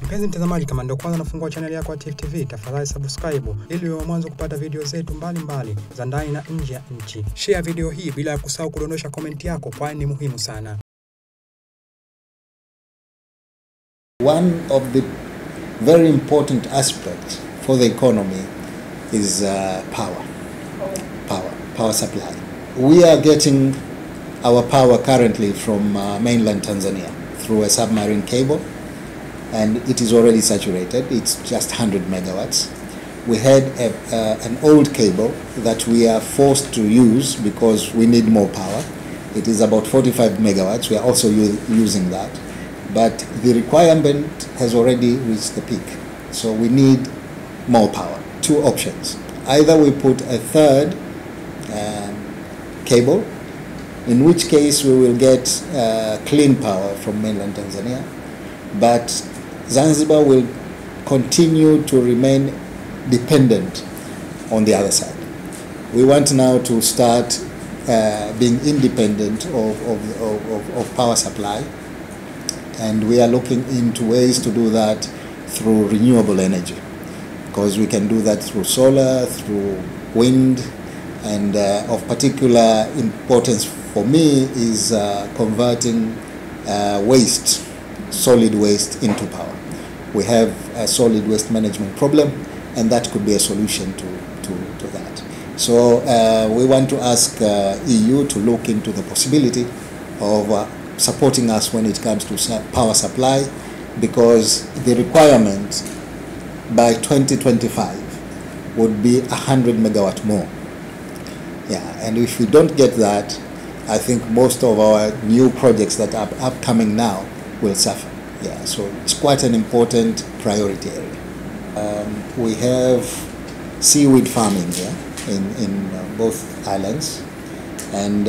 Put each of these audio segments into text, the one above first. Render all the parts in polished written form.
Mpenzi mtazamaji, kama ndio kwanza nafungua channel yako ya TV, tafadhali subscribe ili uwe mwanzo kupata video zetu mbalimbali za ndani na nje ya nchi. Share video hii bila kusahau kudondosha comment yako, kwani ni muhimu sana. One of the very important aspects for the economy is power supply. We are getting our power currently from mainland Tanzania through a submarine cable, and it is already saturated. It's just 100 megawatts. We had an old cable that we are forced to use because we need more power. It is about 45 megawatts. We are also using that. But the requirement has already reached the peak. So we need more power. Two options. Either we put a third cable, in which case we will get clean power from mainland Tanzania, but Zanzibar will continue to remain dependent on the other side. We want now to start being independent of power supply, and we are looking into ways to do that through renewable energy, because we can do that through solar, through wind, and of particular importance for me is converting solid waste into power. We have a solid waste management problem, and that could be a solution to that. So we want to ask EU to look into the possibility of supporting us when it comes to power supply, because the requirement by 2025 would be 100 megawatt more. Yeah, and if we don't get that, I think most of our new projects that are upcoming now will suffer. Yeah, so it's quite an important priority area. We have seaweed farming here in both islands, and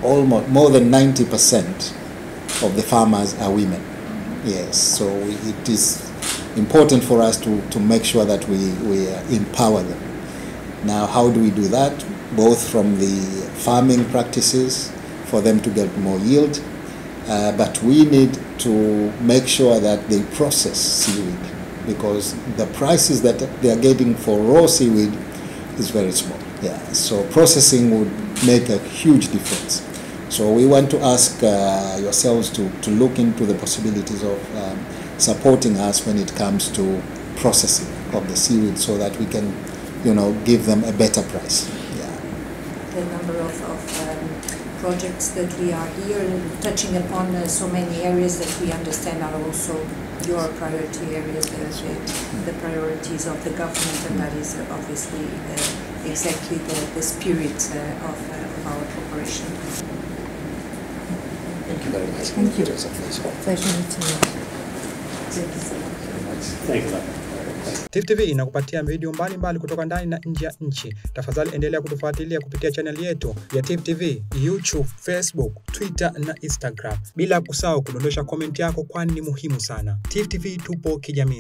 almost more than 90% of the farmers are women. Yes, so it is important for us to make sure that we empower them. Now, how do we do that? Both from the farming practices for them to get more yield, but we need to make sure that they process seaweed, because the prices that they are getting for raw seaweed is very small. Yeah, so processing would make a huge difference. So we want to ask yourselves to look into the possibilities of supporting us when it comes to processing of the seaweed, so that we can, give them a better price. Yeah. The number of projects that we are here touching upon so many areas that we understand are also your priority areas, the priorities of the government, and that is obviously exactly the spirit of our cooperation. Thank you very much. Thank you. It was a pleasure. Pleasure meeting you. Thank you so much. Thank you. TV inakupatia video mbalimbali kutoka ndani na nje ya nchi. Tafadhali endelea kutufuatilia kupitia channel yetu ya TV, YouTube, Facebook, Twitter na Instagram. Bila kusahau kudondosha comment yako, kwani ni muhimu sana. TV tupo kijamii.